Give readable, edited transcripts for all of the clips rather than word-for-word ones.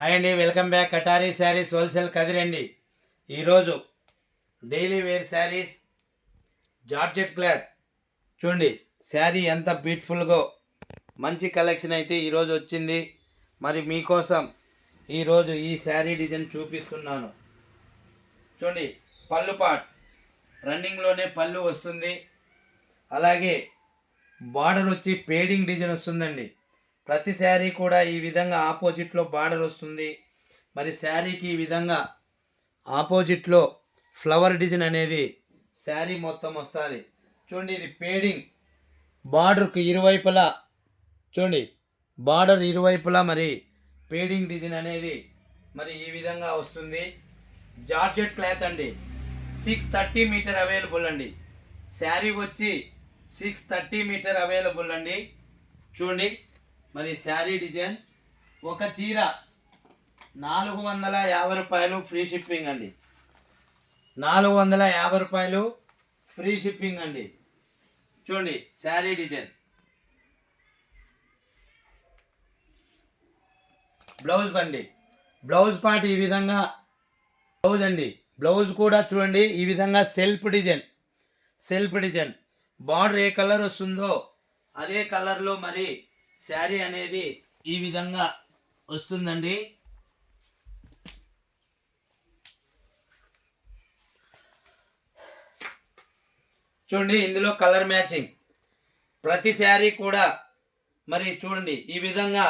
Hi అండి, welcome back. Katari saris wholesale కదిరండి. ఈరోజు daily wear saris georgette cloth చూడండి. శారీ ఎంత బ్యూటిఫుల్గా మంచి కలెక్షన్ అయితే ఈరోజు వచ్చింది. మరి మీకోసం ఈరోజు ఈ శారీ డిజైన్ చూపిస్తున్నాను. చూడండి, పళ్ళు పాట్ రన్నింగ్లోనే పళ్ళు వస్తుంది. అలాగే బార్డర్ వచ్చి పేడింగ్ డిజైన్ వస్తుందండి. ప్రతి శారీ కూడా ఈ విధంగా ఆపోజిట్లో బార్డర్ వస్తుంది. మరి శారీకి ఈ విధంగా ఆపోజిట్లో ఫ్లవర్ డిజైన్ అనేది శారీ మొత్తం వస్తుంది. చూడండి, ఇది పేడింగ్ బార్డర్కి ఇరువైపులా చూడండి, బార్డర్ ఇరువైపులా మరి పేడింగ్ డిజైన్ అనేది మరి ఈ విధంగా వస్తుంది. జార్జెట్ క్లాత్ అండి. 630 మీటర్ అవైలబుల్ అండి. శారీ వచ్చి 630 మీటర్ అవైలబుల్ అండి. చూడండి, మరి శారీ డిజైన్ ఒక చీర 450 రూపాయలు ఫ్రీ షిప్పింగ్ అండి. 450 రూపాయలు ఫ్రీ షిప్పింగ్ అండి. చూడండి, శారీ డిజైన్. బ్లౌజ్ బండి, బ్లౌజ్ పార్ట్ ఈ విధంగా బ్లౌజ్ అండి. బ్లౌజ్ కూడా చూడండి ఈ విధంగా సెల్ఫ్ డిజైన్ బార్డర్ ఏ కలర్ వస్తుందో అదే కలర్లో మరి శారీ అనేది ఈ విధంగా వస్తుందండి. చూడండి, ఇందులో కలర్ మ్యాచింగ్ ప్రతి శారీ కూడా మరి చూడండి ఈ విధంగా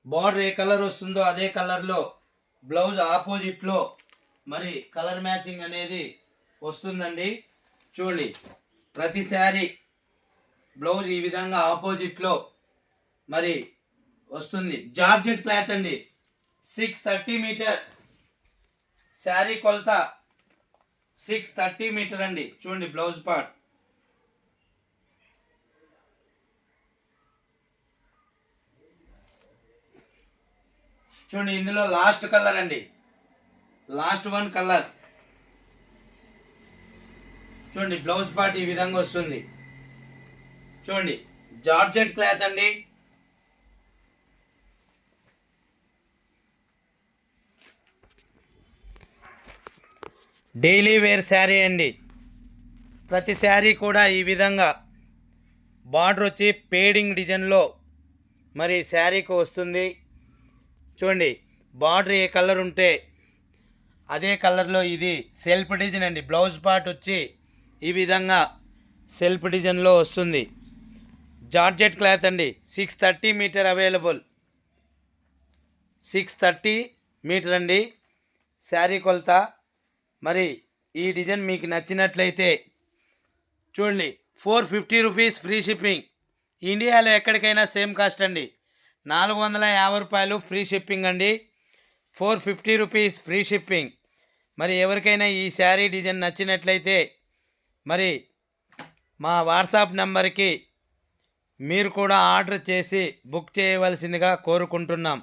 బార్డర్ ఏ కలర్ వస్తుందో అదే కలర్లో బ్లౌజ్ ఆపోజిట్లో మరి కలర్ మ్యాచింగ్ అనేది వస్తుందండి. చూడండి, ప్రతి శారీ బ్లౌజ్ ఈ విధంగా ఆపోజిట్లో మరి వస్తుంది. జార్జెట్ క్లాత్ అండి. 630 మీటర్ శారీ కొలత 630 మీటర్ అండి. చూడండి, బ్లౌజ్ పార్ట్. చూడండి, ఇందులో లాస్ట్ కలర్ అండి, లాస్ట్ వన్ కలర్. చూడండి, బ్లౌజ్ పార్ట్ ఈ విధంగా వస్తుంది. చూడండి, జార్జెట్ క్లాత్ అండి. డైలీ వేర్ శారీ అండి. ప్రతి శారీ కూడా ఈ విధంగా బార్డర్ వచ్చి పేడింగ్ డిజైన్లో మరి శారీకి వస్తుంది. చూడండి, బార్డర్ ఏ కలర్ ఉంటే అదే కలర్లో ఇది సెల్ఫ్ డిజైన్ అండి. బ్లౌజ్ పార్ట్ వచ్చి ఈ విధంగా సెల్ఫ్ డిజైన్లో వస్తుంది. జార్జెట్ క్లాత్ అండి. 630 మీటర్ అవైలబుల్. 630 మీటర్ అండి శారీ కొలత. మరి ఈ డిజైన్ మీకు నచ్చినట్లయితే చూడండి, 450 రూపీస్ ఫ్రీ షిప్పింగ్. ఇండియాలో ఎక్కడికైనా సేమ్ కాస్ట్ అండి. 450 రూపాయలు ఫ్రీ షిప్పింగ్ అండి. 450 రూపీస్ ఫ్రీ షిప్పింగ్. మరి ఎవరికైనా ఈ శారీ డిజైన్ నచ్చినట్లయితే మరి మా వాట్సాప్ నెంబర్కి మీరు కూడా ఆర్డర్ చేసి బుక్ చేయవలసిందిగా కోరుకుంటున్నాం.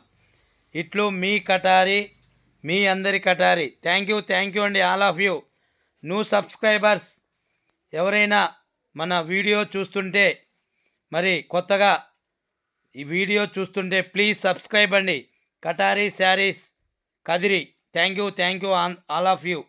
ఇట్లు మీ కటారి, మీ అందరి కటారి. థ్యాంక్ యూ అండి, all of you. New subscribers ఎవరైనా మన వీడియో చూస్తుంటే మరి కొత్తగా ఈ వీడియో చూస్తుంటే ప్లీజ్ సబ్స్క్రైబ్ అండి. Katari Sarees Kadiri. Thank you all of you.